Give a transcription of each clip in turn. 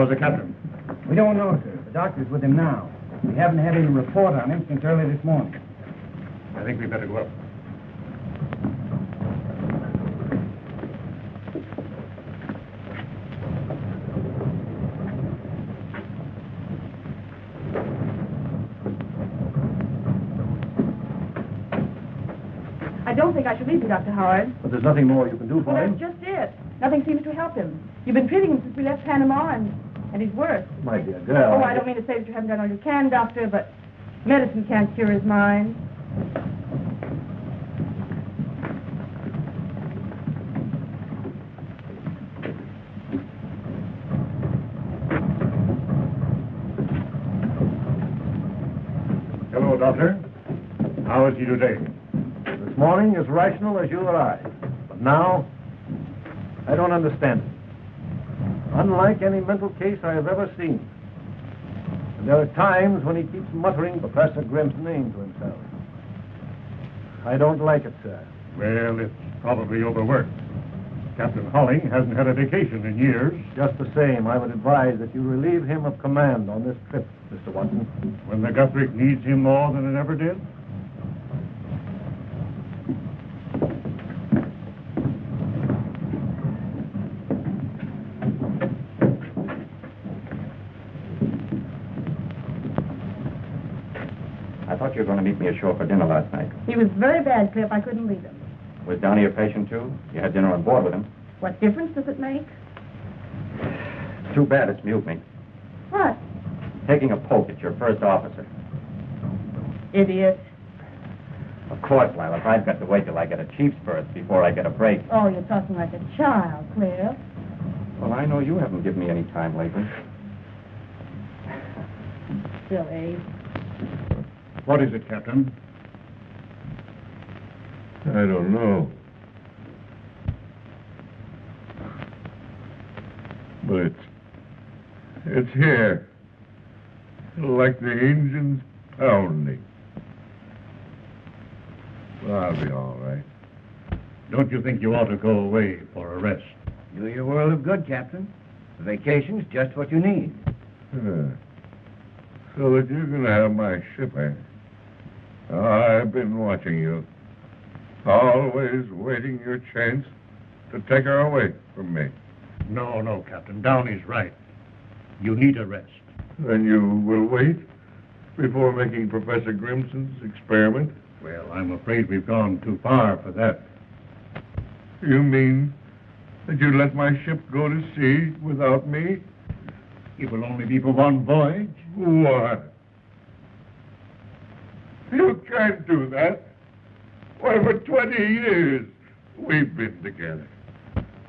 How's the captain? We don't know, sir. The doctor's with him now. We haven't had any report on him since early this morning. I think we'd better go up. I don't think I should leave you, Dr. Howard. But there's nothing more you can do for Well, him. that's just it. Nothing seems to help him. You've been treating him since we left Panama, and he's worse. My dear girl. Oh, I don't mean to say that you haven't done all you can, Doctor, but medicine can't cure his mind. Hello, Doctor. How is he today? This morning as rational as you or I. But now, I don't understand it. Unlike any mental case I have ever seen. And there are times when he keeps muttering Professor Grimm's name to himself. I don't like it, sir. Well, it's probably overworked. Captain Holling hasn't had a vacation in years. Just the same, I would advise that you relieve him of command on this trip, Mr. Watson. When the Guthrie needs him more than it ever did? I thought you were going to meet me ashore for dinner last night. He was very bad, Cliff. I couldn't leave him. Was Downey a patient, too? You had dinner on board with him. What difference does it make? It's too bad it's mutiny. What? Taking a poke at your first officer. Idiot. Of course, Lilas, I've got to wait till I get a chief's berth before I get a break. Oh, you're talking like a child, Cliff. Well, I know you haven't given me any time lately. Silly. What is it, Captain? I don't know. But it's here. Like the engines pounding. Well, I'll be all right. Don't you think you ought to go away for a rest? Do your world of good, Captain. The vacation's just what you need. So that you're going to have my ship, eh? I've been watching you. Always waiting your chance to take her away from me. No, Captain. Downey's right. You need a rest. Then you will wait before making Professor Grimson's experiment? Well, I'm afraid we've gone too far for that. You mean that you let my ship go to sea without me? It will only be for one voyage. What? You can't do that. Why, for 20 years we've been together.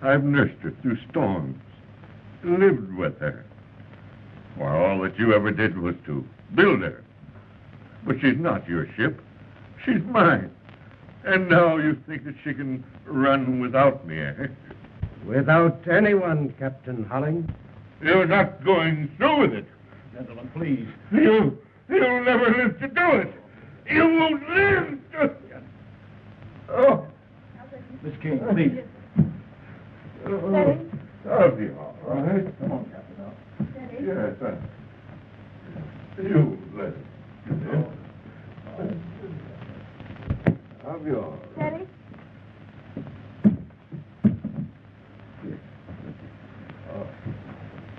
I've nursed her through storms, lived with her. Why, all that you ever did was to build her. But she's not your ship. She's mine. And now you think that she can run without me, eh? Without anyone, Captain Holling. You're not going through with it. Gentlemen, please. You'll never live to do it. You won't live to... Oh. Miss King, please. Steady. I'll be all right. Come on, Captain. Steady. Yes, you let it. I'll be all right. Steady.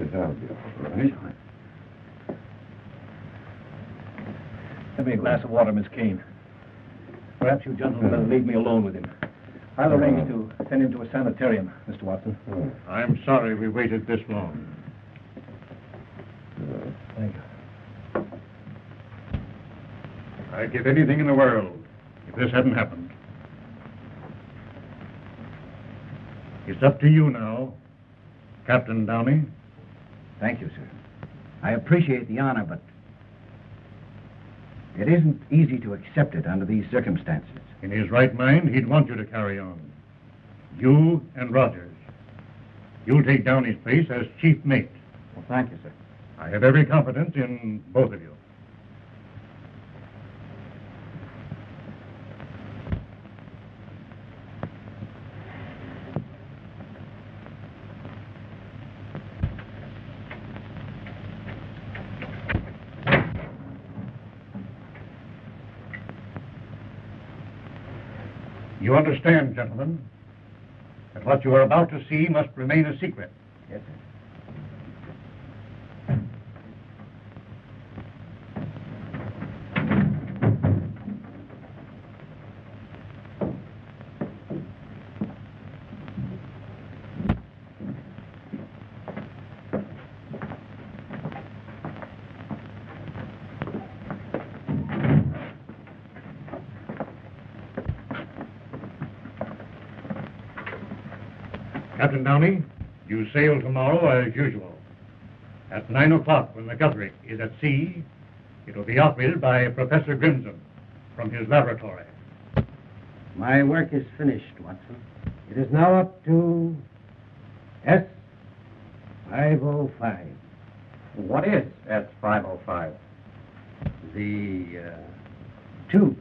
Yes, I'll be all right. Give me a glass of water, Miss Kane. Perhaps you gentlemen better leave me alone with him. I'll arrange to send him to a sanitarium, Mr. Watson. I'm sorry we waited this long. Thank you. I'd give anything in the world if this hadn't happened. It's up to you now, Captain Downey. Thank you, sir. I appreciate the honor, but it isn't easy to accept it under these circumstances. In his right mind, he'd want you to carry on. You and Rogers. You'll take Downey's place as chief mate. Well, thank you, sir. I have every confidence in both of you. You understand, gentlemen, that what you are about to see must remain a secret. Yes, sir. Captain Downey, you sail tomorrow as usual. At 9 o'clock, when the Guthrie is at sea, it will be operated by Professor Grimson from his laboratory. My work is finished, Watson. It is now up to S505. What is S505? The tube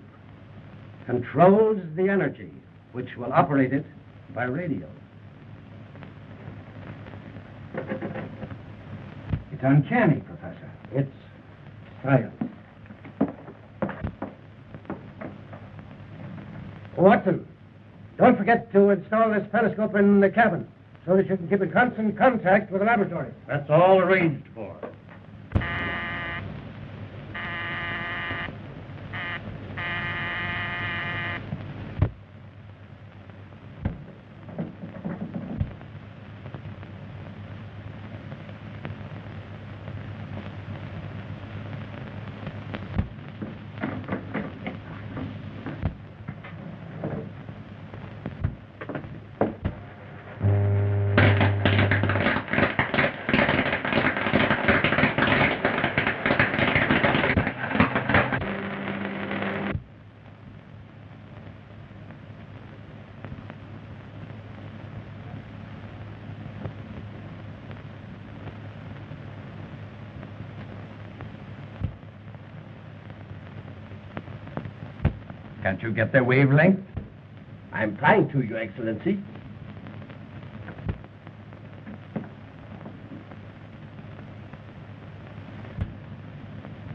controls the energy which will operate it by radio. It's uncanny, Professor. It's science. Watson, don't forget to install this periscope in the cabin so that you can keep in constant contact with the laboratory. That's all arranged for. Can't you get their wavelength? I'm trying to, Your Excellency.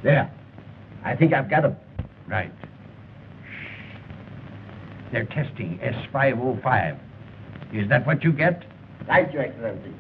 There. I think I've got them. Right. They're testing S505. Is that what you get? Right, Your Excellency.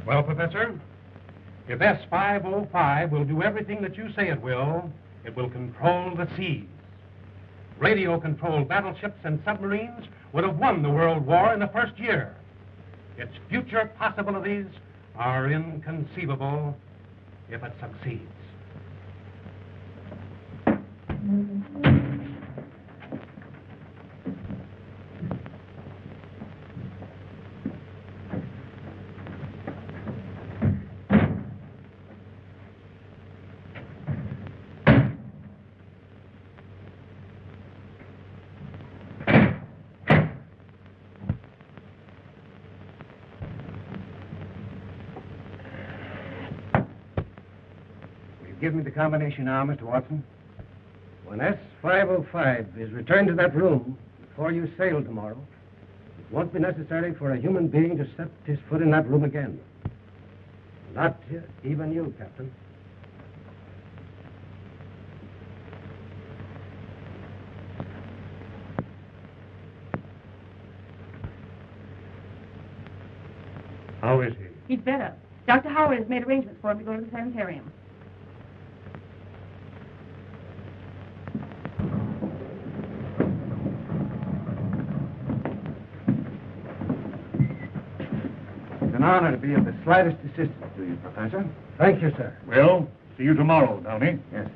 Well, Professor, if S505 will do everything that you say it will control the seas. Radio-controlled battleships and submarines would have won the World War in the first year. Its future possibilities are inconceivable if it succeeds. Give me the combination now, Mr. Watson. When S505 is returned to that room before you sail tomorrow, it won't be necessary for a human being to set his foot in that room again. Not even you, Captain. How is he? He's better. Dr. Howard has made arrangements for him to go to the sanitarium. It's an honor to be of the slightest assistance to you, Professor. Thank you, sir. Well, see you tomorrow, Downey. Yes.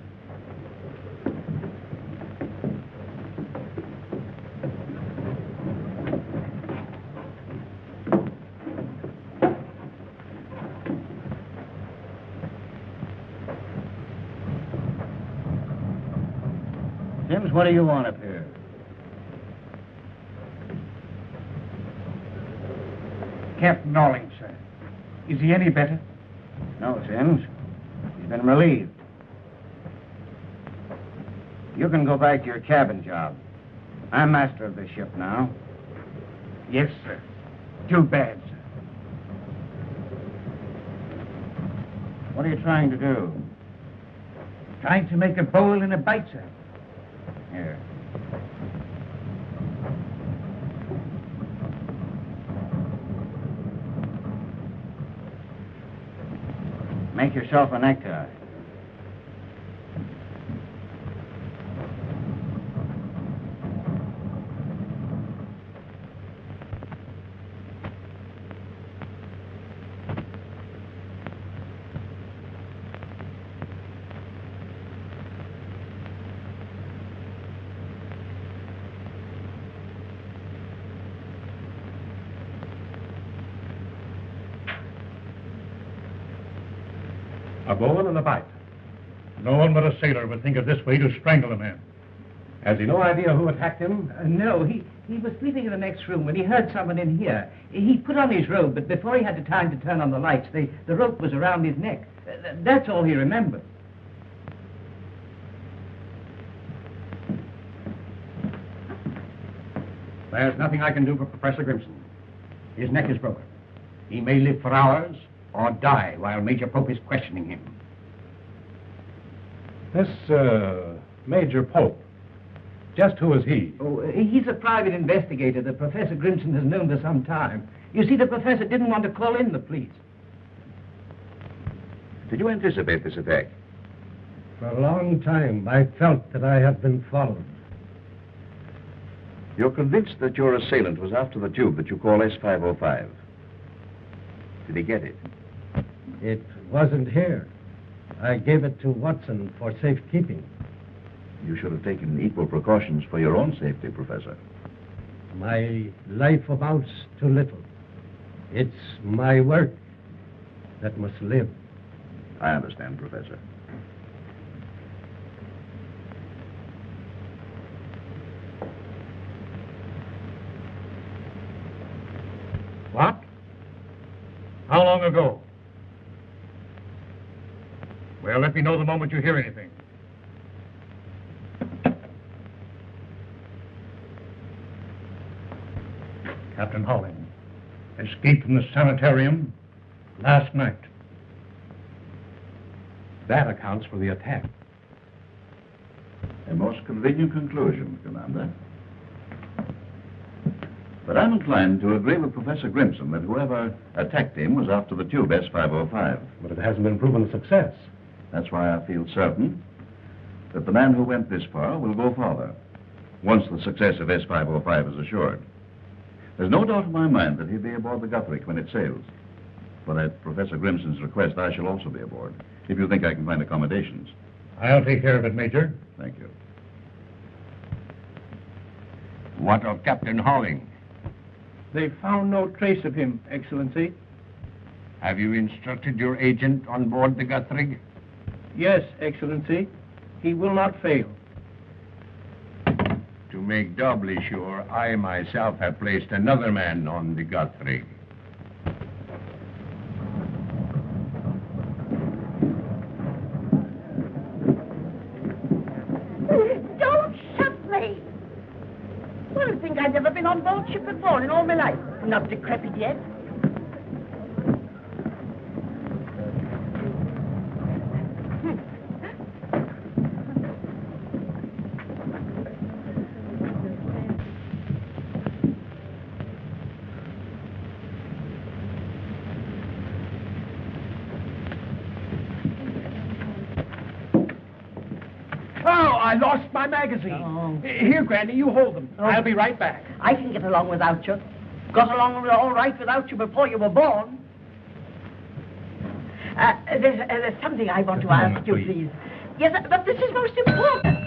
what do you want up here? Captain Norling, sir. Is he any better? No, Sims. He's been relieved. You can go back to your cabin job. I'm master of this ship now. Yes, sir. Too bad, sir. What are you trying to do? Trying to make a bowl in a bite, sir. Here. Make yourself a necktie. A bowl and a bite. No one but a sailor would think of this way to strangle a man. Has he no idea who attacked him? No, he was sleeping in the next room when he heard someone in here. He put on his robe, but before he had the time to turn on the lights, the rope was around his neck. That's all he remembered. There's nothing I can do for Professor Grimson. His neck is broken. He may live for hours or die while Major Pope is questioning him. This, Major Pope. Just who is he? Oh, he's a private investigator that Professor Grimson has known for some time. You see, the professor didn't want to call in the police. Did you anticipate this attack? For a long time, I felt that I had been followed. You're convinced that your assailant was after the tube that you call S505. Did he get it? It wasn't here. I gave it to Watson for safekeeping. You should have taken equal precautions for your own safety, Professor. My life amounts to little. It's my work that must live. I understand, Professor. What? How long ago? Well, let me know the moment you hear anything. Captain Holling escaped from the sanitarium last night. That accounts for the attack. A most convenient conclusion, Commander. But I'm inclined to agree with Professor Grimson that whoever attacked him was after the tube S505. But it hasn't been proven a success. That's why I feel certain that the man who went this far will go farther, once the success of S505 is assured. There's no doubt in my mind that he'll be aboard the Guthrie when it sails. But at Professor Grimson's request, I shall also be aboard, if you think I can find accommodations. I'll take care of it, Major. Thank you. What of Captain Holling? They found no trace of him, Excellency. Have you instructed your agent on board the Guthrie? Yes, Excellency. He will not fail. To make doubly sure, I myself have placed another man on the Guthrie. Don't shoot me! Well, I think I've never been on board ship before in all my life. Not decrepit yet. I lost my magazine. Oh. Here, Granny, you hold them. I'll be right back. I can get along without you. Got along all right without you before you were born. There's something I want to ask you, please. Yes, but this is most important.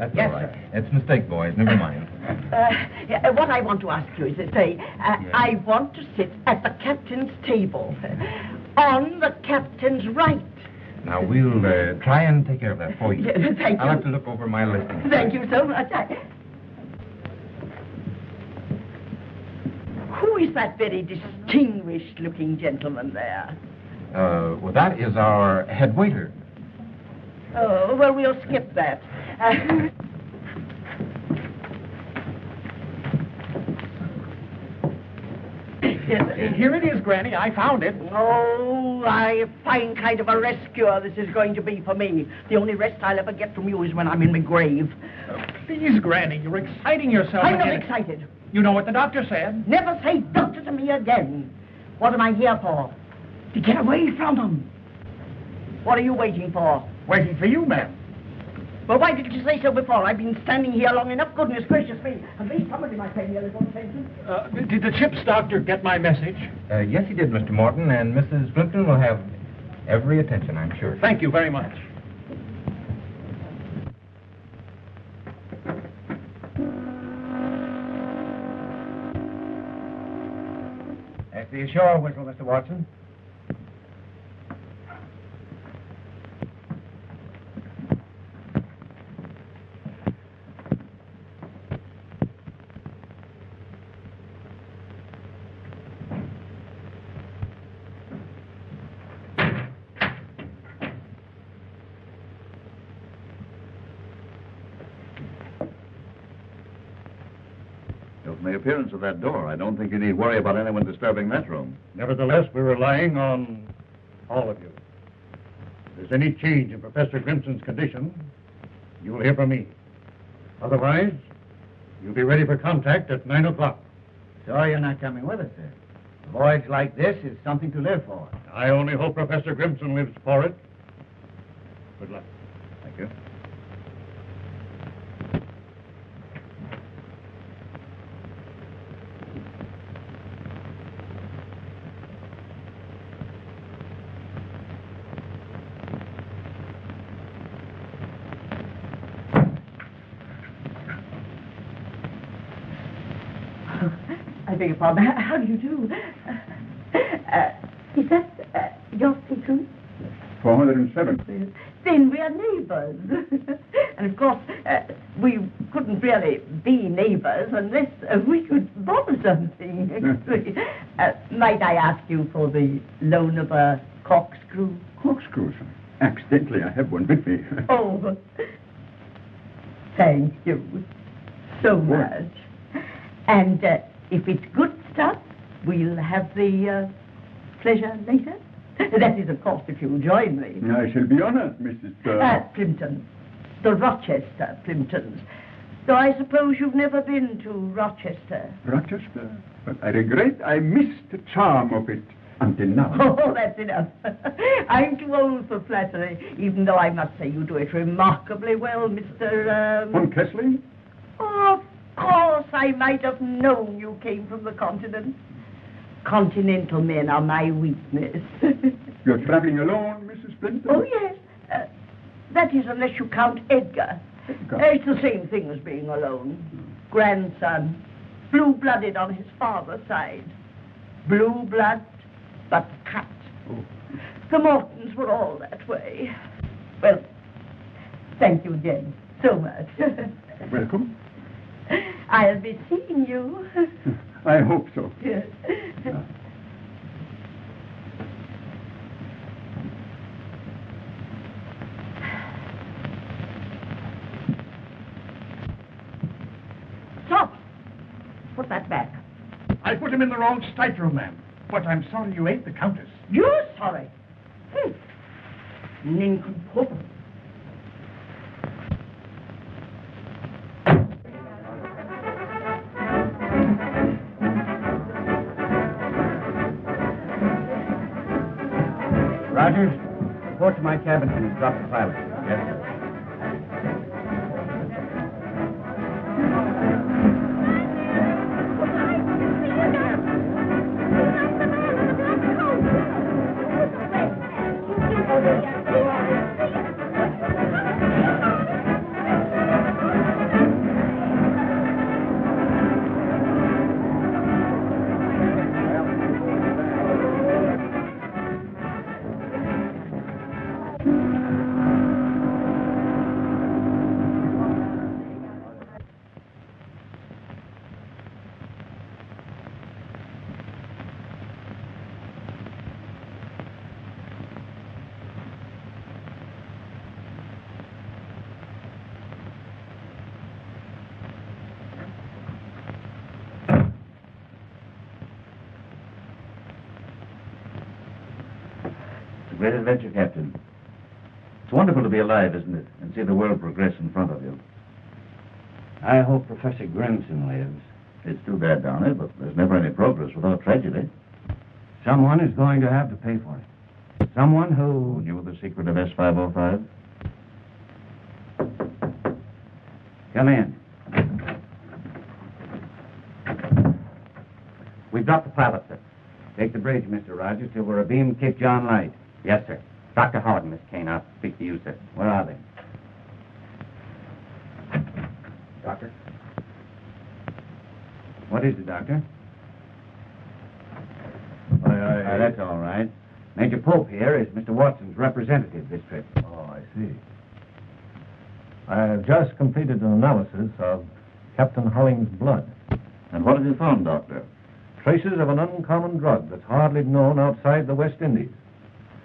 That's Yes, all right. sir. It's a mistake, boys. Never mind. What I want to ask you is to say, I want to sit at the captain's table, on the captain's right. Now, we'll try and take care of that for you. Thank I'll you. have to look over my listing. Thank you so much. Who is that very distinguished-looking gentleman there? Well, that is our head waiter. Oh, well, we'll skip that. Here it is, Granny. I found it. Oh, a fine kind of a rescuer this is going to be for me. The only rest I'll ever get from you is when I'm in my grave. Please, Granny, you're exciting yourself. I'm not again. excited. You know what the doctor said. Never say doctor to me again. What am I here for? To get away from them. What are you waiting for? Waiting for you, ma'am. Well, why didn't you say so before? I've been standing here long enough. Goodness gracious me. At least somebody might pay me a little attention. Did the ship's doctor get my message? Yes, he did, Mr. Morton, and Mrs. Plimpton will have every attention, I'm sure. Thank you very much. That's the ashore whistle, Mr. Watson. From the appearance of that door, I don't think you need worry about anyone disturbing that room. Nevertheless, we're relying on all of you. If there's any change in Professor Grimson's condition, you'll hear from me. Otherwise, you'll be ready for contact at 9 o'clock. Sorry you're not coming with us, sir. A voyage like this is something to live for. I only hope Professor Grimson lives for it. Good luck. Thank you. I beg your pardon. How do you do? Is that your secret? 407. Then we are neighbors. And of course, we couldn't really be neighbors unless we could bother something. Might I ask you for the loan of a corkscrew? Corkscrews. Accidentally, I have one with me. Oh, thank you so much. And if it's good stuff, we'll have the pleasure later. That is, of course, if you join me. I shall be honored, Mrs. Plimpton. The Rochester Plimptons. Though I suppose you've never been to Rochester. Rochester? But I regret I missed the charm of it until now. Oh, that's enough. I'm too old for flattery, even though I must say you do it remarkably well, Mr. Von Kessling? Oh, of course, I might have known you came from the continent. Continental men are my weakness. You're traveling alone, Mrs. Plimpton? Oh, yes. That is, unless you count Edgar. It's the same thing as being alone. Grandson, blue-blooded on his father's side. Blue blood, but cut. Oh. The Mortons were all that way. Well, thank you again so much. Welcome. I'll be seeing you. I hope so. Yes. Stop! Put that back. I put him in the wrong stateroom, ma'am. But I'm sorry you ate the Countess. You're sorry. Nincompoop. Rogers, report to my cabin and drop the pilot. Yes, sir. a great adventure, Captain. It's wonderful to be alive, isn't it? And see the world progress in front of you. I hope Professor Grimson lives. It's too bad, Downey, but there's never any progress without tragedy. Someone is going to have to pay for it. Someone Who who... knew the secret of S505? Come in. We've dropped the pilot, sir. Take the bridge, Mr. Rogers, till we're abeam Cape John Light. Yes, sir. Dr. Howard and Miss Kane, I'll speak to you, sir. Where are they? Doctor? What is it, Doctor? That's all right. Major Pope here is Mr. Watson's representative this trip. Oh, I see. I have just completed an analysis of Captain Holling's blood. And what have you found, Doctor? Traces of an uncommon drug that's hardly known outside the West Indies.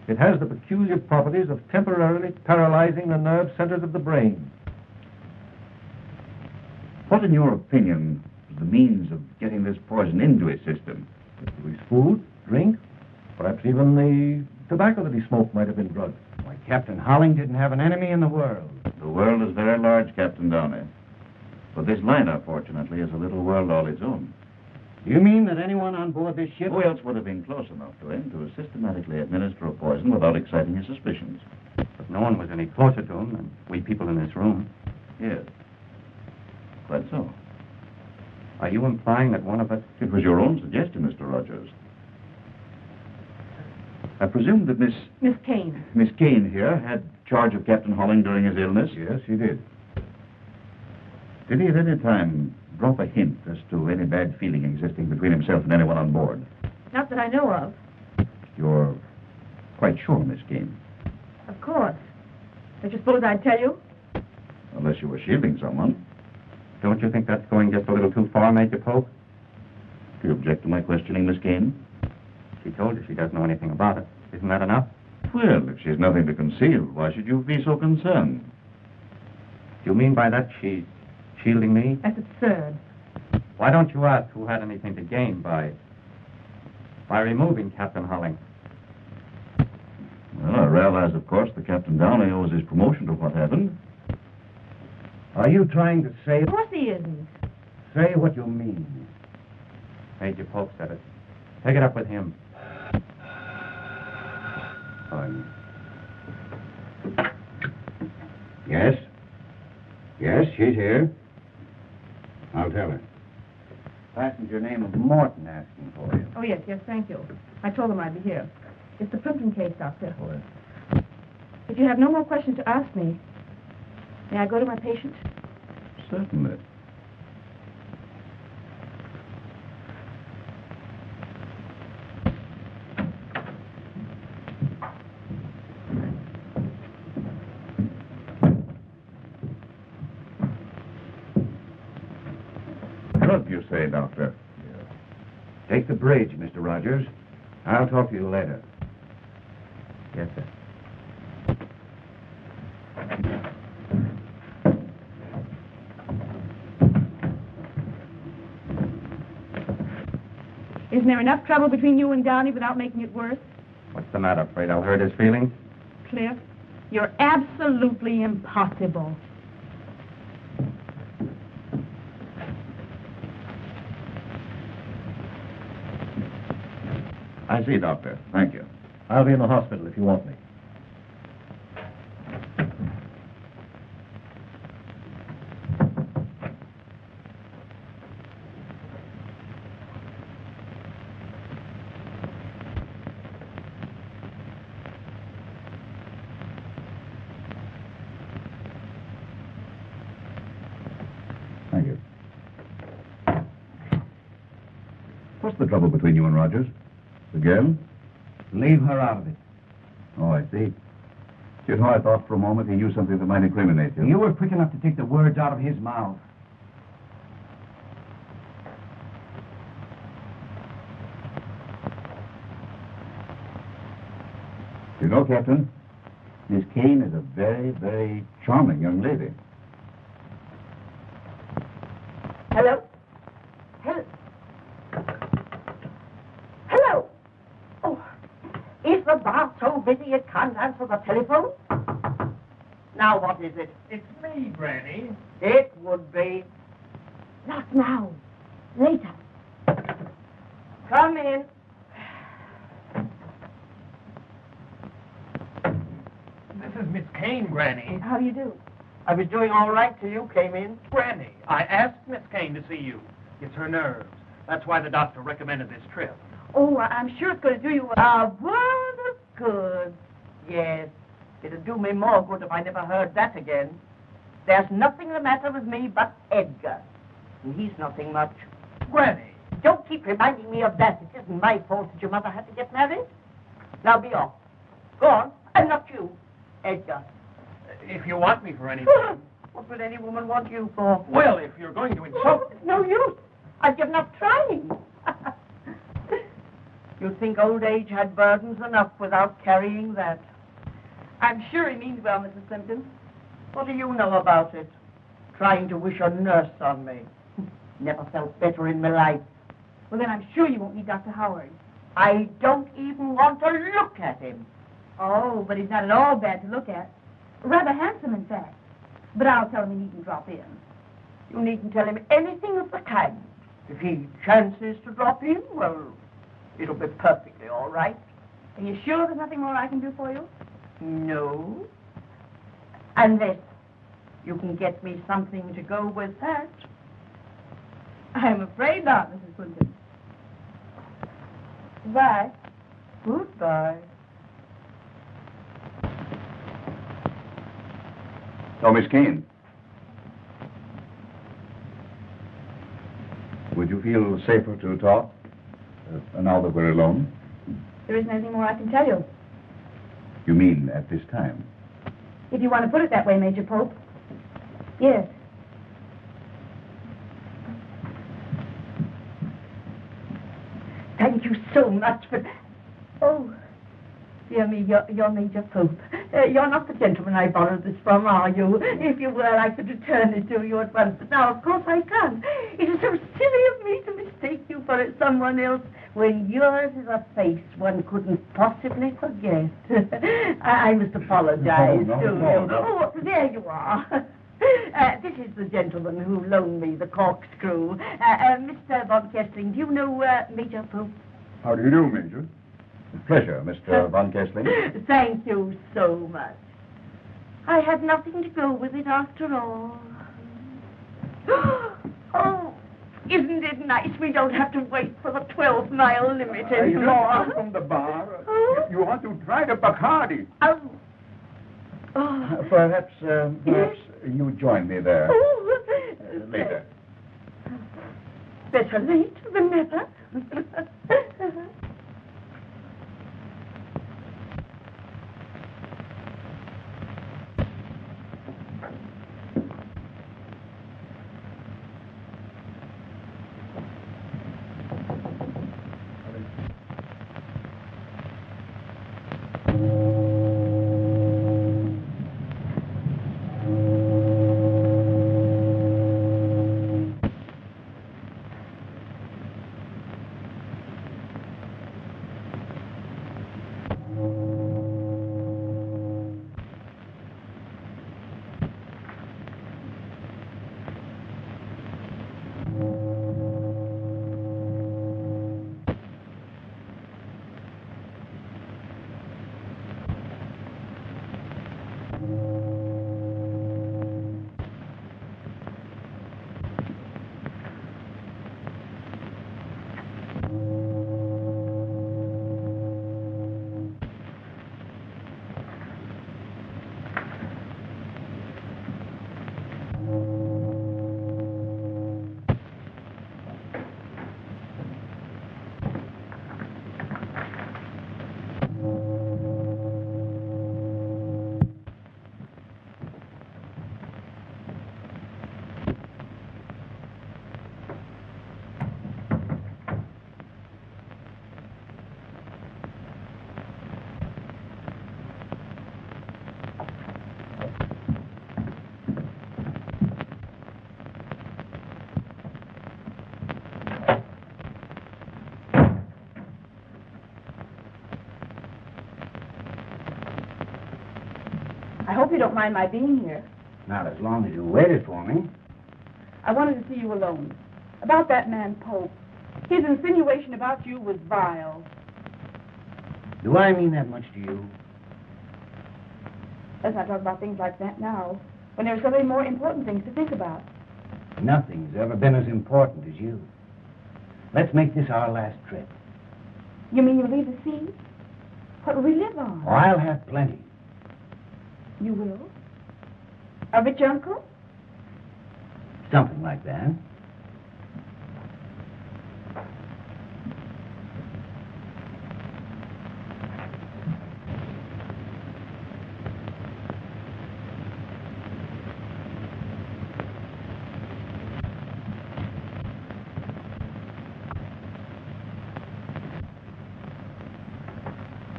It has the peculiar properties of temporarily paralyzing the nerve centers of the brain. What, in your opinion, is the means of getting this poison into his system? His food, drink, perhaps even the tobacco that he smoked might have been drugged. Why, Captain Holling didn't have an enemy in the world. The world is very large, Captain Downey. But this liner, fortunately, is a little world all its own. Do you mean that anyone on board this ship... Who else would have been close enough to him to systematically administer a poison without exciting his suspicions? But no one was any closer to him than we people in this room. Yes. Quite so. Are you implying that one of us... It was your own suggestion, Mr. Rogers. I presume that Miss Kane here had charge of Captain Holling during his illness? Yes, he did. Did he at any time drop a hint as to any bad feeling existing between himself and anyone on board? Not that I know of. You're quite sure, Miss Kane? Of course. Don't you suppose I'd tell you? Unless you were shielding someone. Don't you think that's going just a little too far, Major Pope? Do you object to my questioning, Miss Kane? She told you she doesn't know anything about it. Isn't that enough? Well, if she's nothing to conceal, why should you be so concerned? Do you mean by that she's shielding me? That's absurd. Why don't you ask who had anything to gain by removing Captain Holling? Well, I realize, of course, that Captain Downey owes his promotion to what happened. Are you trying to say... Of course he isn't. Say what you mean. Major Pope said it. Take it up with him. Yes? Yes, she's here. I'll tell her. Passenger name of Morton asking for you. Oh, yes, thank you. I told him I'd be here. It's the Plimpton case, Doctor. If you have no more questions to ask me, may I go to my patient? Certainly. Drug, you say, Doctor? Take the bridge, Mr. Rogers. I'll talk to you later. Yes, sir. Isn't there enough trouble between you and Downey without making it worse? What's the matter? Afraid I'll hurt his feelings? Cliff, you're absolutely impossible. I see, Doctor. Thank you. I'll be in the hospital if you want me. Thank you. What's the trouble between you and Rogers? The girl? Leave her out of it. Oh, I see. You know, I thought for a moment he knew something that might incriminate you. You were quick enough to take the words out of his mouth. You know, Captain, Miss Kane is a very, very charming young lady. Hello? Hello? Oh, is Is the bar so busy it can't answer the telephone? Now what is it? It's me, Granny. It would be. Not now. Later. Come in. This is Miss Kane, Granny. How do you do? I was doing all right till you came in. Granny, I asked Miss Kane to see you. It's her nerves. That's why the doctor recommended this trip. Oh, I'm sure it's going to do you a world of good. Yes, it'd do me more good if I never heard that again. There's nothing the matter with me but Edgar. And he's nothing much. Granny. Don't keep reminding me of that. It isn't my fault that your mother had to get married. Now be off. Go on. And not you, Edgar. If you want me for anything. What would any woman want you for? Well, if you're going to insult me. It's no use. I've given up trying. You'd think old age had burdens enough without carrying that. I'm sure he means well, Mrs. Simpkins. What do you know about it? Trying to wish a nurse on me. Never felt better in my life. Well, then I'm sure you won't need Dr. Howard. I don't even want to look at him. Oh, but he's not at all bad to look at. Rather handsome, in fact. But I'll tell him he needn't drop in. You needn't tell him anything of the kind. If he chances to drop in, well, it'll be perfectly all right. Are you sure there's nothing more I can do for you? No. Unless you can get me something to go with that. I'm afraid not, Mrs. Clinton. Goodbye. Goodbye. Oh, Miss Kane. Would you feel safer to talk now that we're alone? There isn't anything more I can tell you. You mean at this time? If you want to put it that way, Major Pope. Yes. Thank you so much for... Oh, dear me, you're Major Pope. You're not the gentleman I borrowed this from, are you? If you were, I could return it to you at once. But now, of course, I can't. It is so silly of me to mistake you for someone else when yours is a face one couldn't possibly forget. I must apologize to you. Oh, there you are. This is the gentleman who loaned me the corkscrew. Mr. Von Kessling, do you know Major Pope? How do you do, Major? Pleasure, Mr. Von Kessling. Thank you so much. I had nothing to go with it after all. Oh, isn't it nice we don't have to wait for the 12-mile limit anymore? From the bar. Oh. You want to try the Bacardi. Oh. Oh. Perhaps you join me there later. Better late than never. I hope you don't mind my being here. Not as long as you waited for me. I wanted to see you alone. About that man, Pope. His insinuation about you was vile. Do I mean that much to you? Let's not talk about things like that now, when there are so many more important things to think about. Nothing's ever been as important as you. Let's make this our last trip. You mean you'll leave the sea? What will we live on? Oh, I'll have plenty. You will? A rich uncle? Something like that.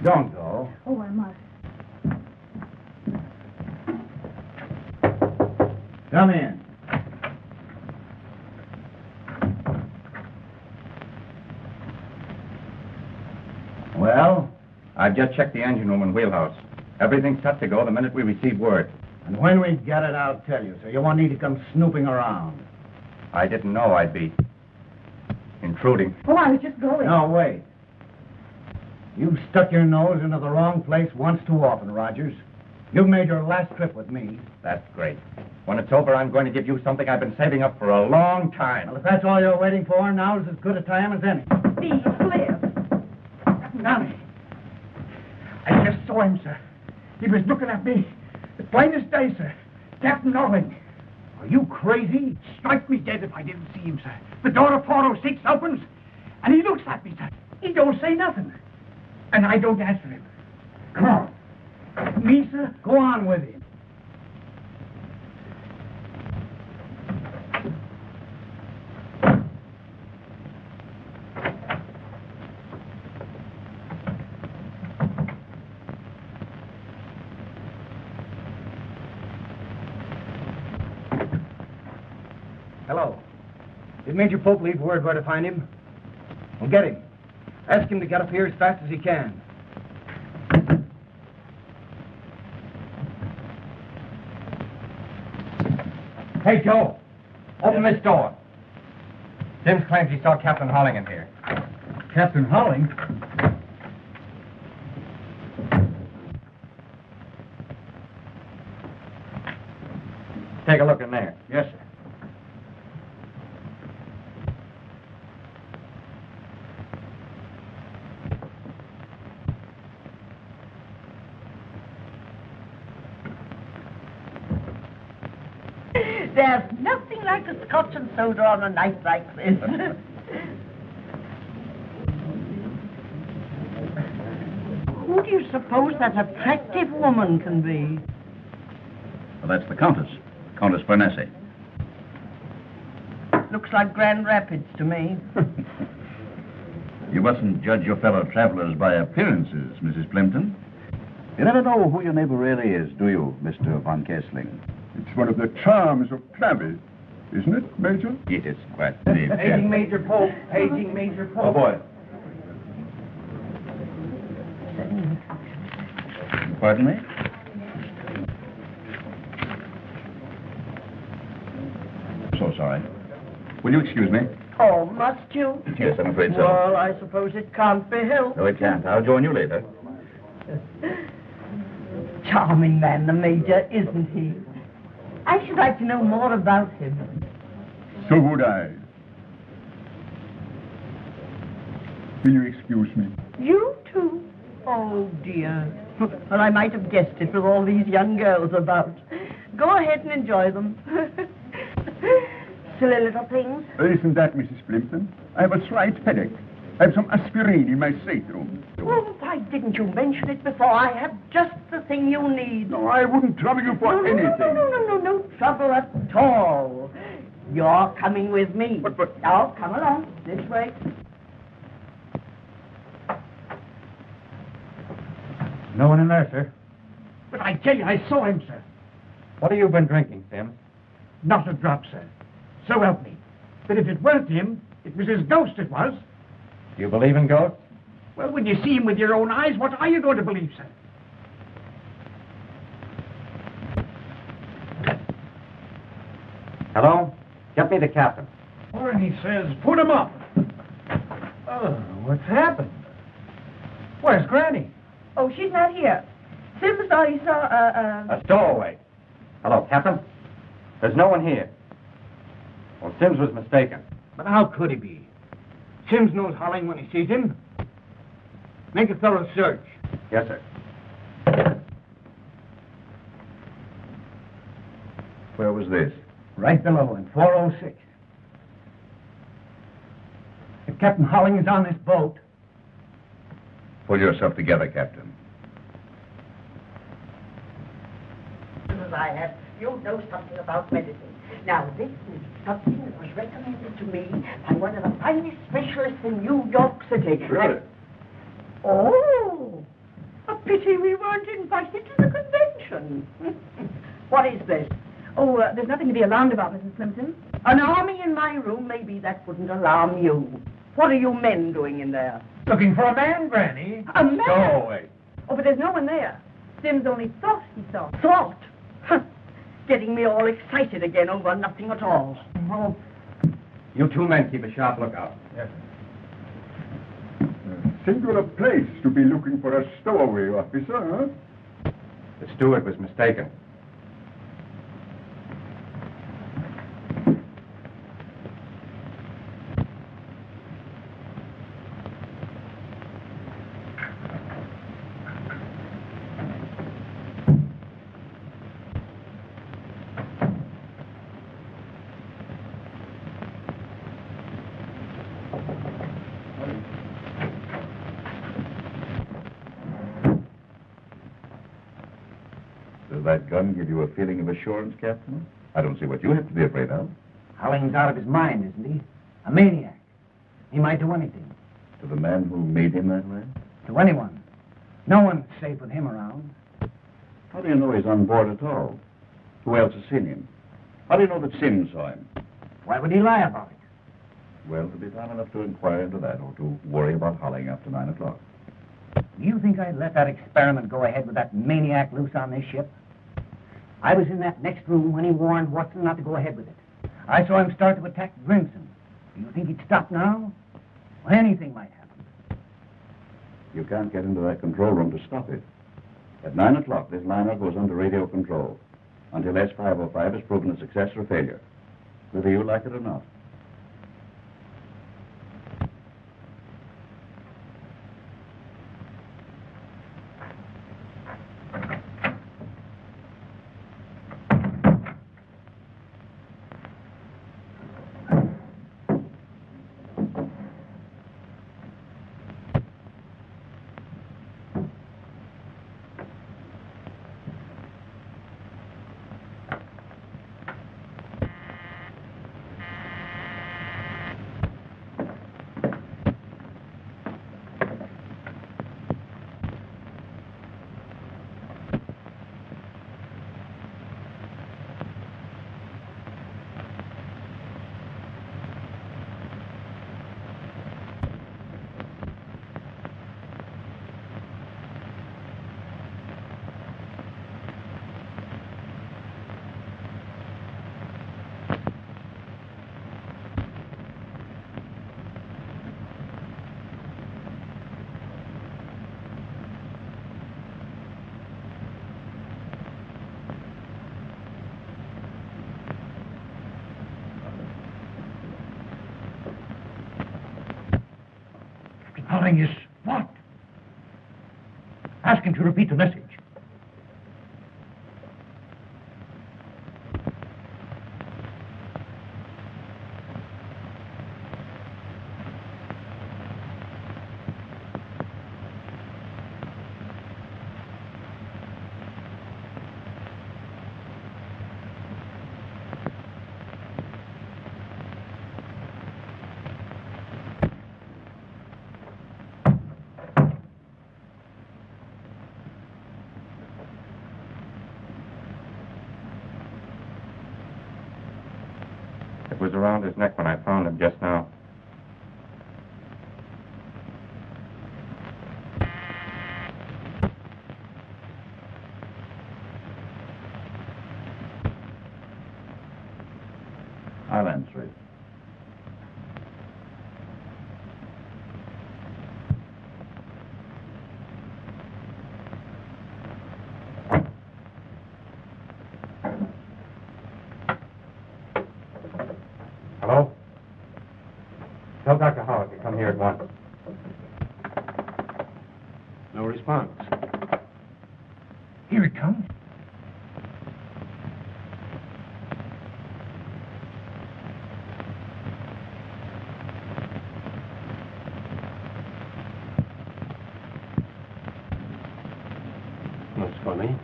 Don't go. Oh, I must. Come in. Well? I've just checked the engine room and wheelhouse. Everything's set to go the minute we receive word. And when we get it, I'll tell you, so you won't need to come snooping around. I didn't know I'd be intruding. Oh, I was just going. No, wait. You've stuck your nose into the wrong place once too often, Rogers. You've made your last trip with me. That's great. When it's over, I'm going to give you something I've been saving up for a long time. Well, if that's all you're waiting for, now's as good a time as any. Steve, Cliff. Nami. I just saw him, sir. He was looking at me. The plain as day, sir. Captain Norling. Are you crazy? Strike me dead if I didn't see him, sir. The door of 406 opens, and he looks at me, sir. He don't say nothing. And I don't answer him. Come on. Me, sir? Go on with him. Hello. Did Major Pope leave word where to find him? Well, get him. Ask him to get up here as fast as he can. Hey, Joe, open this door. Sims claims he saw Captain Holling in here. Captain Holling? Take a look in there. Yes, sir. There's nothing like a scotch and soda on a night like this. Who do you suppose that attractive woman can be? Well, that's the Countess. Countess Bernese. Looks like Grand Rapids to me. You mustn't judge your fellow travelers by appearances, Mrs. Plimpton. You never know who your neighbor really is, do you, Mr. von Kessling? It's one of the charms of travel, isn't it, Major? It is quite the Paging Major Pope. Paging Major Pope. Oh, boy. Pardon me? So sorry. Will you excuse me? Oh, must you? Yes, I'm afraid so. Well, I suppose it can't be helped. No, it can't. I'll join you later. Charming man, the Major, isn't he? I should like to know more about him. So would I. Will you excuse me? You too? Oh, dear. Well, I might have guessed it with all these young girls about. Go ahead and enjoy them. Silly little things. Isn't that, Mrs. Plimpton? I have a slight headache. I have some aspirin in my stateroom. Oh, why didn't you mention it before? I have just the thing you need. No, I wouldn't trouble you for anything. No trouble at all. You're coming with me. But... Now, come along. This way. No one in there, sir. But I tell you, I saw him, sir. What have you been drinking, Sims? Not a drop, sir. So help me. But if it weren't him, it was his ghost it was. Do you believe in ghosts? Well, when you see him with your own eyes, what are you going to believe, sir? Hello? Get me the captain. Warren, he says, put him up. Oh, what's happened? Where's Granny? Oh, she's not here. Sims thought he saw A stowaway. Hello, Captain? There's no one here. Well, Sims was mistaken. But how could he be? Sims knows Holling when he sees him. Make a thorough search. Yes, sir. Where was this? Right below in 406. If Captain Holling is on this boat, Pull yourself together, Captain. I have, you know something about medicine. Now, this is something that was recommended to me by one of the finest specialists in New York City. Really? Oh, a pity we weren't invited to the convention. What is this? Oh, there's nothing to be alarmed about, Mrs. Plimpton. An army in my room, maybe that wouldn't alarm you. What are you men doing in there? Looking for a man, Granny. A man? Stowaway. Oh, but there's no one there. Sims only thought he saw. Thought? Getting me all excited again over nothing at all. Well, you two men keep a sharp lookout. Yes, Singular place to be looking for a stowaway officer, huh? The steward was mistaken. Does that gun give you a feeling of assurance, Captain? I don't see what you have to be afraid of. Holling's out of his mind, isn't he? A maniac. He might do anything. To the man who made him that way? To anyone. No one's safe with him around. How do you know he's on board at all? Who else has seen him? How do you know that Sims saw him? Why would he lie about it? Well, to be time enough to inquire into that or to worry about Holling after 9 o'clock. Do you think I'd let that experiment go ahead with that maniac loose on this ship? I was in that next room when he warned Watson not to go ahead with it. I saw him start to attack Grimson. Do you think he'd stop now? Well, anything might happen. You can't get into that control room to stop it. At 9 o'clock, this liner goes under radio control until S505 is proven a success or failure, whether you like it or not. Holling is what? Ask him to repeat the message. It was around his neck when I found him just now. I'll answer it. Hello? Tell Dr. Howard to come here at once. No response. Here it comes. That's funny.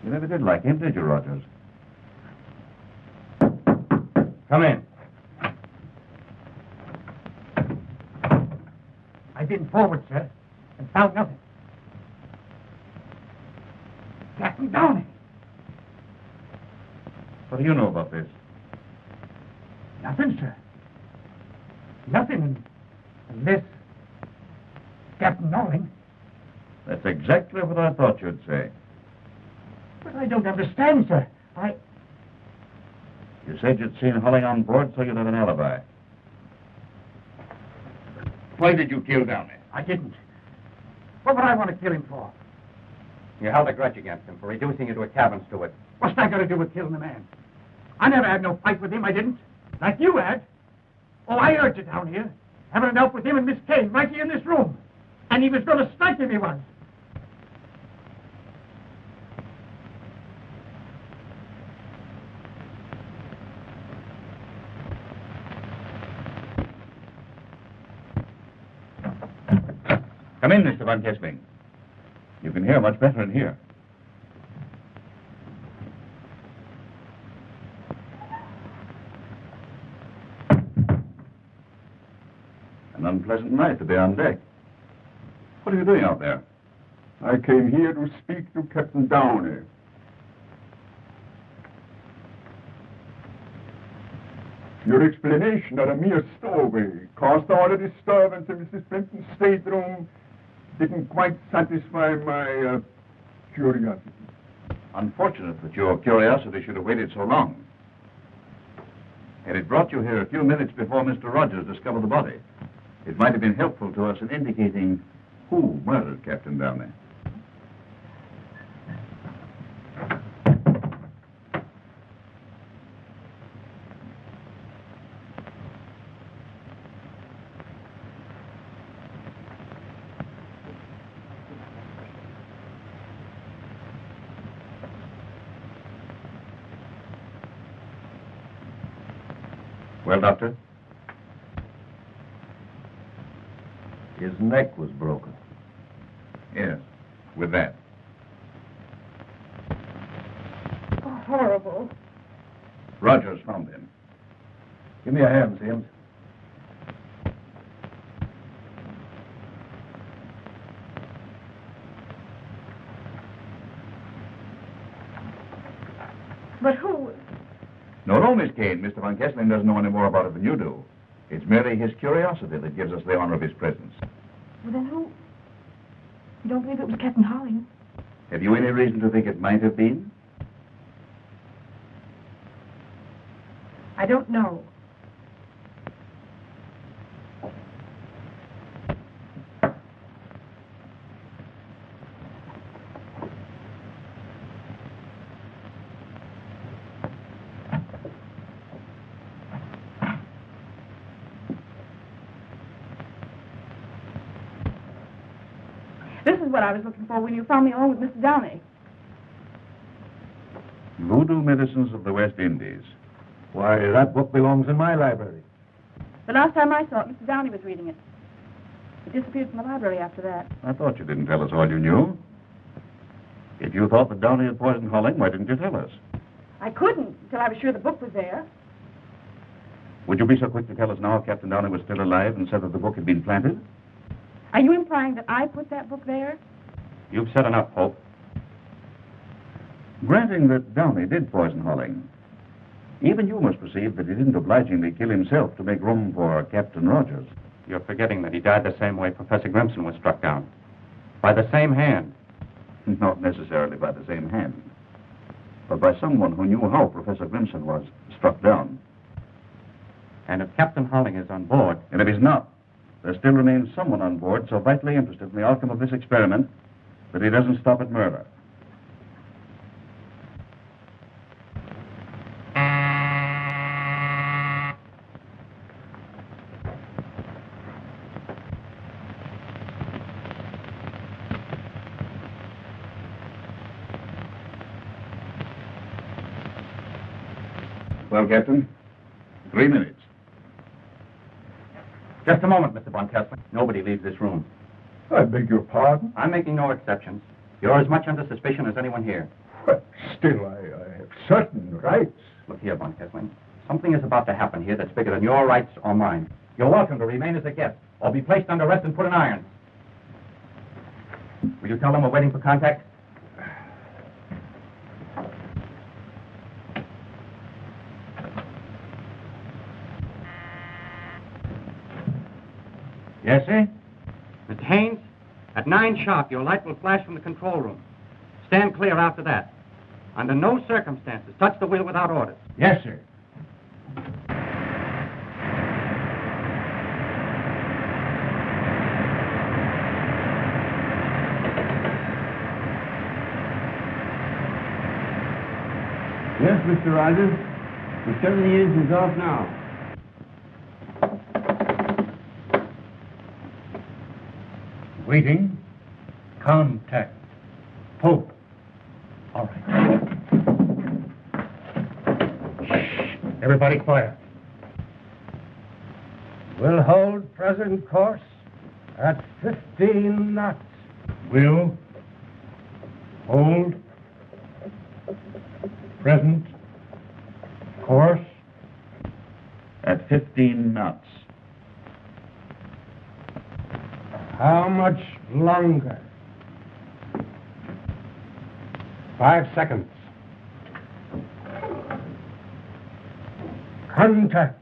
You never did like him, did you, Rogers? Come in. I've been forward, sir, and found nothing. Captain Downey. What do you know about this? Nothing, sir. Nothing unless Captain Norling. That's exactly what I thought you'd say. But I don't understand, sir. You said you'd seen Holling on board, so you'd have an alibi. Why did you kill Downey? I didn't. What would I want to kill him for? You held a grudge against him for reducing you to a cabin steward. What's that got to do with killing the man? I never had no fight with him, I didn't. Like you had. Oh, I heard you down here, having it out with him and Miss Kane right here in this room. And he was going to strike him, he was. Come in, Mr. Von Kessling. You can hear much better in here. An unpleasant night to be on deck. What are you doing out there? I came here to speak to Captain Downey. Your explanation are a mere stowaway. Caused all the disturbance in Mrs. Clinton's stateroom. Didn't quite satisfy my curiosity. Unfortunate that your curiosity should have waited so long. Had it brought you here a few minutes before Mr. Rogers discovered the body, it might have been helpful to us in indicating who murdered Captain Downey. Well, Doctor? His neck was broken. Yes, with that. Oh, horrible. Rogers found him. Give me a hand, Sims. But who? No, Miss Kane. Mr. Von Kessling doesn't know any more about it than you do. It's merely his curiosity that gives us the honor of his presence. Well, then who? You don't believe it was Captain Holling? Have you any reason to think it might have been? I don't know. This is what I was looking for when you found me alone with Mr. Downey. Voodoo Medicines of the West Indies. Why, that book belongs in my library. The last time I saw it, Mr. Downey was reading it. It disappeared from the library after that. I thought you didn't tell us all you knew. If you thought that Downey had poisoned Holling, why didn't you tell us? I couldn't until I was sure the book was there. Would you be so quick to tell us now if Captain Downey was still alive and said that the book had been planted? Are you implying that I put that book there? You've said enough, Pope. Granting that Downey did poison Holling, even you must perceive that he didn't obligingly kill himself to make room for Captain Rogers. You're forgetting that he died the same way Professor Grimson was struck down. By the same hand. Not necessarily by the same hand, but by someone who knew how Professor Grimson was struck down. And if Captain Holling is on board... And if he's not, there still remains someone on board so vitally interested in the outcome of this experiment that he doesn't stop at murder. Well, Captain, 3 minutes. Just a moment, Mr. Von Kessler. Nobody leaves this room. I beg your pardon? I'm making no exceptions. You're as much under suspicion as anyone here. But still, I have certain rights. Look here, Von Kessler. Something is about to happen here that's bigger than your rights or mine. You're welcome to remain as a guest, or be placed under arrest and put in irons. Will you tell them we're waiting for contact? Yes, sir? Mr. Haynes, at 9 sharp, your light will flash from the control room. Stand clear after that. Under no circumstances, touch the wheel without orders. Yes, sir. Yes, Mr. Rogers. We're shutting the engines off now. Waiting. Contact. Hold. All right. Shh. Everybody quiet. We'll hold present course at 15 knots. Will. Hold. Present. Course. At 15 knots. How much longer? 5 seconds. Contact.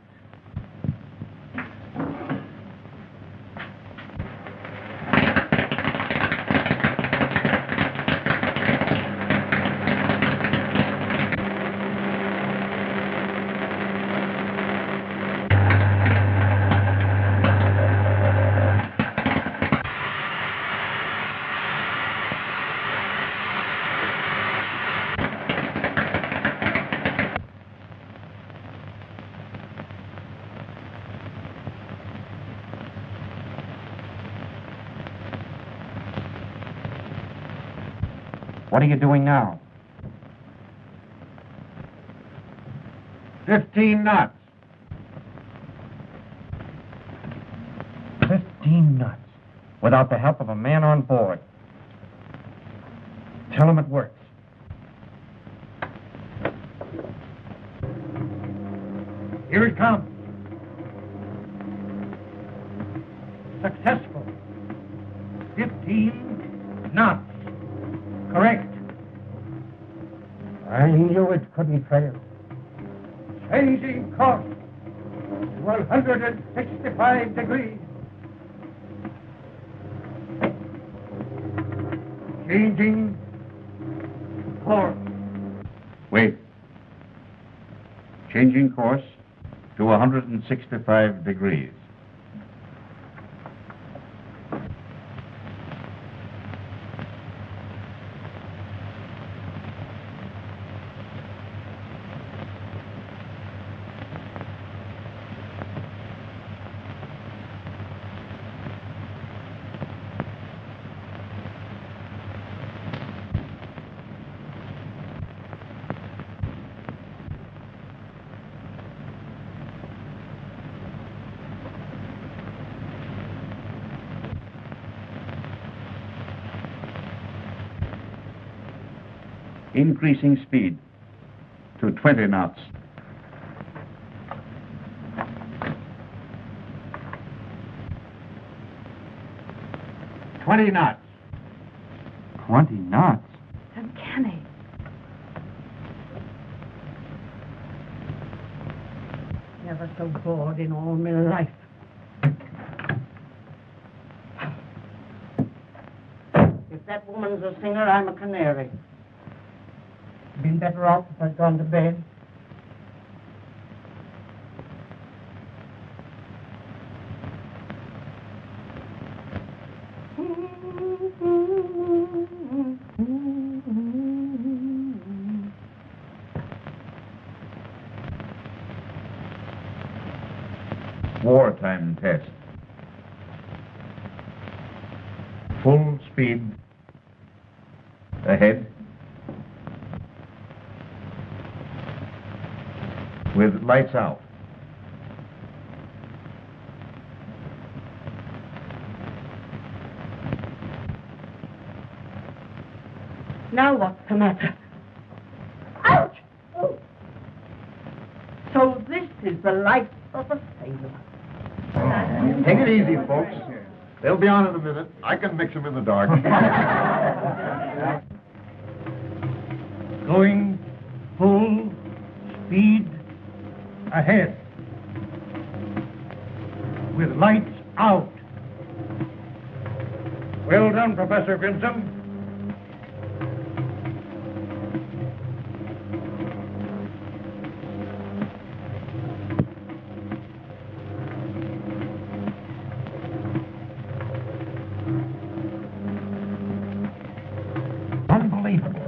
What are you doing now? 15 knots. 15 knots. Without the help of a man on board. Tell him it works. Here it comes. Successful. 15 knots. Correct. I knew it couldn't fail. Changing course to 165 degrees. Changing course. Wait. Changing course to 165 degrees. Increasing speed to 20 knots. $20 knots. 20 knots? Uncanny. Never so bored in all my life. If that woman's a singer, I'm a canary. Been better off if I'd gone to bed. Wartime test. Full speed ahead with lights out. Now what's the matter? Ouch! Oh. So this is the life of a sailor. Take it easy, folks. They'll be on in a minute. I can mix them in the dark. Going full speed ahead. With lights out. Well done, Professor Grimson. Unbelievable.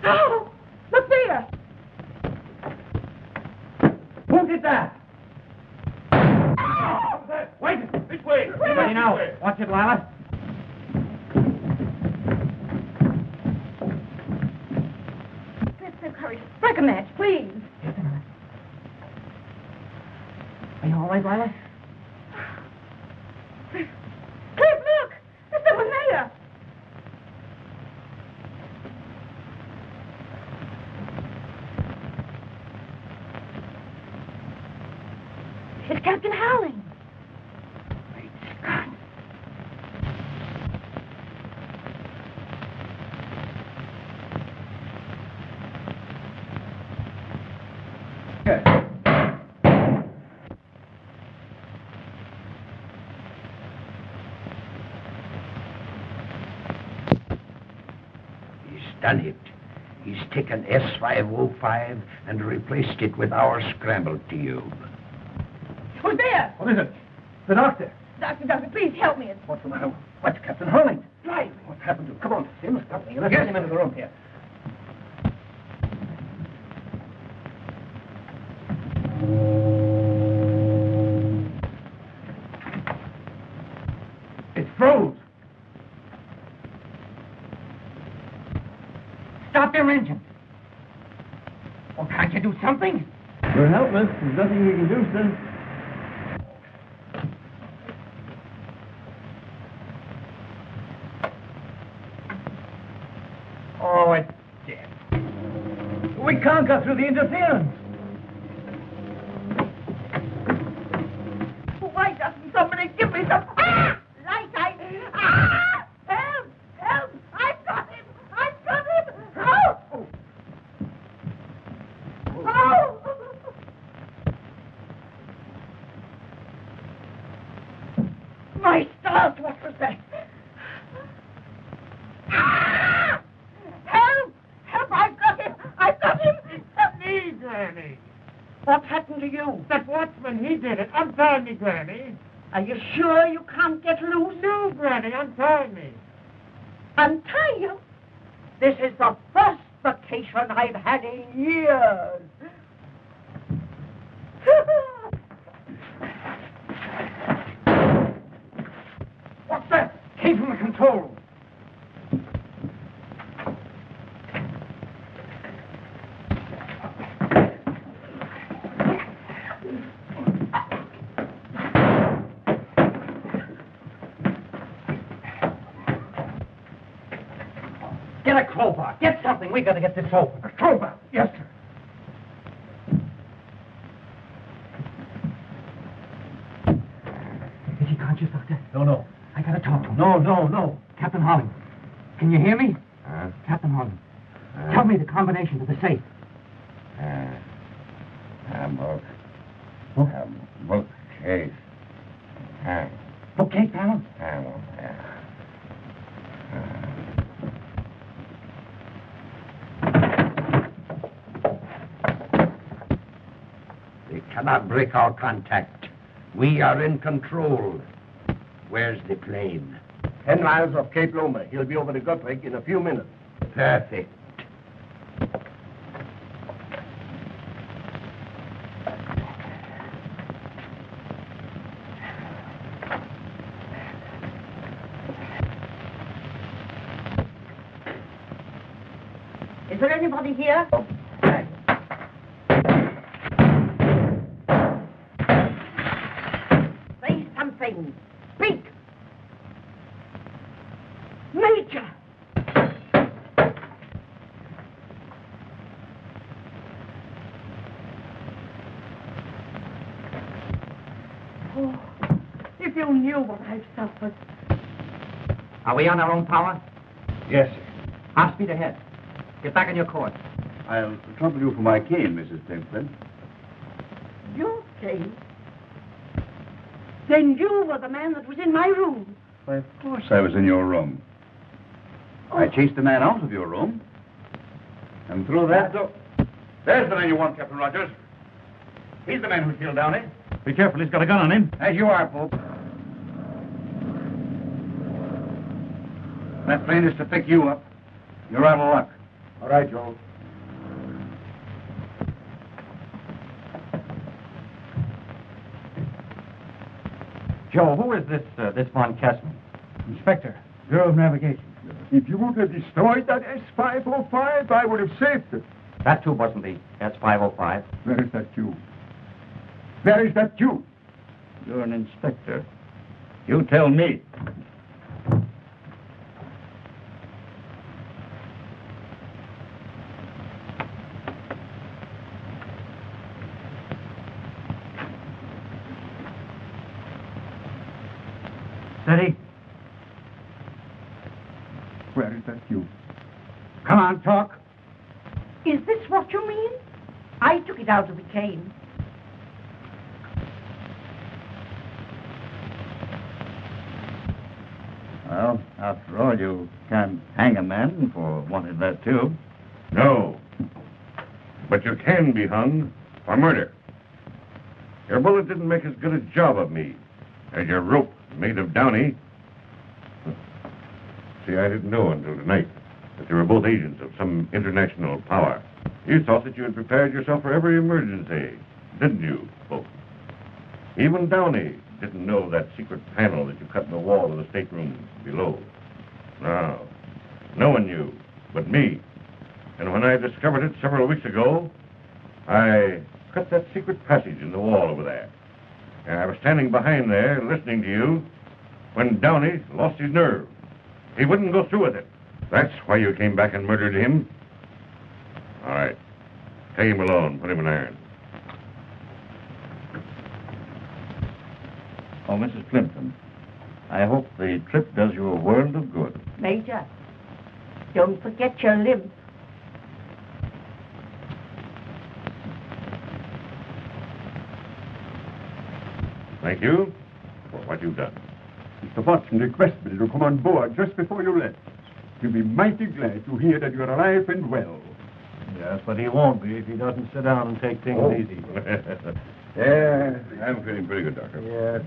Oh, look there. Who did that? Wait! This way! Ready now. Watch it, Lila. Let's have courage. Strike a match, please. Are you all right, Lila? Cliff, look. There's someone there. It's Captain Howling. Great Scott. He's done it. He's taken S505 and replaced it with our scramble tube. Who's there? What is it? The doctor. Doctor, please help me. What's the matter? What's Captain Hurling? Drive. What's happened to him? Come on, Sims, help me. Let's get him into the room here. It froze. Stop your engine. Well, can't you do something? We're helpless. There's nothing we can do, sir. Oh, it's dead. We can't go through the interference. Why doesn't somebody give me some... Ah! Light, Ah! Help! Help! I've got him! I've got him! Help! Oh! My stars, what was that? Ah! Help! Help! I've got him! I've got him! Help me, Granny. What's happened to you? That watchman, he did it. Untie me, Granny. Are you sure you can't get loose? No, Granny, untie me. Untie you? This is the first vacation I've had in years. What's that? Came from the control room. Get a crowbar. Get something. We got to get this open. A crowbar. Yes, sir. Is he conscious, Doctor? No. I got to talk to him. No. Captain Holling. Can you hear me? Huh? Captain Holland, tell me the combination to the safe. Bookcase. Bookcase panel? They cannot break our contact. We are in control. Where's the plane? 10 miles off Cape Loma. He'll be over the Guthrie in a few minutes. Perfect. Is there anybody here? Say something. Speak. Major. Oh, if you knew what I've suffered. Are we on our own power? Yes, sir. Half speed ahead. Get back on your course. I'll trouble you for my cane, Mrs. Pimpton. Your cane? Then you were the man that was in my room. Why, of course I was in your room. I chased the man out of your room. And through that door... There's the man you want, Captain Rogers. He's the man who killed Downey. Be careful, he's got a gun on him. As you are, Pope. That plane is to pick you up. You're out of luck. All right, Joe. Joe, who is this Von Kessman? Inspector, Bureau of Navigation. If you would have destroyed that S-505, I would have saved it. That tube wasn't the S-505. Where is that tube? Where is that tube? You're an inspector. You tell me. Steady. Where is that tube? Come on, talk. Is this what you mean? I took it out of the cane. Well, after all, you can't hang a man for wanting that tube. No. But you can be hung for murder. Your bullet didn't make as good a job of me as your rope made of Downey. See, I didn't know until tonight that they were both agents of some international power. You thought that you had prepared yourself for every emergency, didn't you, Pope? Even Downey didn't know that secret panel that you cut in the wall of the stateroom below. No, no one knew but me. And when I discovered it several weeks ago, I cut that secret passage in the wall over there. And I was standing behind there listening to you when Downey lost his nerve. He wouldn't go through with it. That's why you came back and murdered him. All right. Take him alone. Put him in irons. Oh, Mrs. Plimpton, I hope the trip does you a world of good. Major, don't forget your limp. Thank you for what you've done. Mr. Watson requested me to come on board just before you left. He'll be mighty glad to hear that you're alive and well. Yes, but he won't be if he doesn't sit down and take things easy. Yeah, I'm feeling pretty good, Doctor. Yes.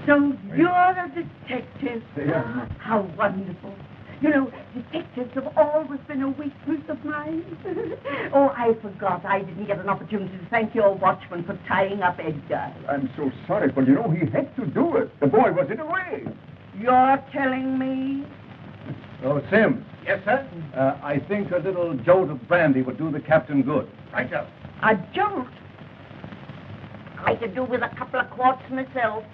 So you're a detective. How wonderful. You know, detectives have always been a weakness of mine. Oh, I forgot. I didn't get an opportunity to thank your watchman for tying up Edgar. I'm so sorry, but you know, he had to do it. The boy was in a way. You're telling me? Oh, Sim. Yes, sir? I think a little jolt of brandy would do the captain good. Right, sir. A jolt? I could do with a couple of quarts myself.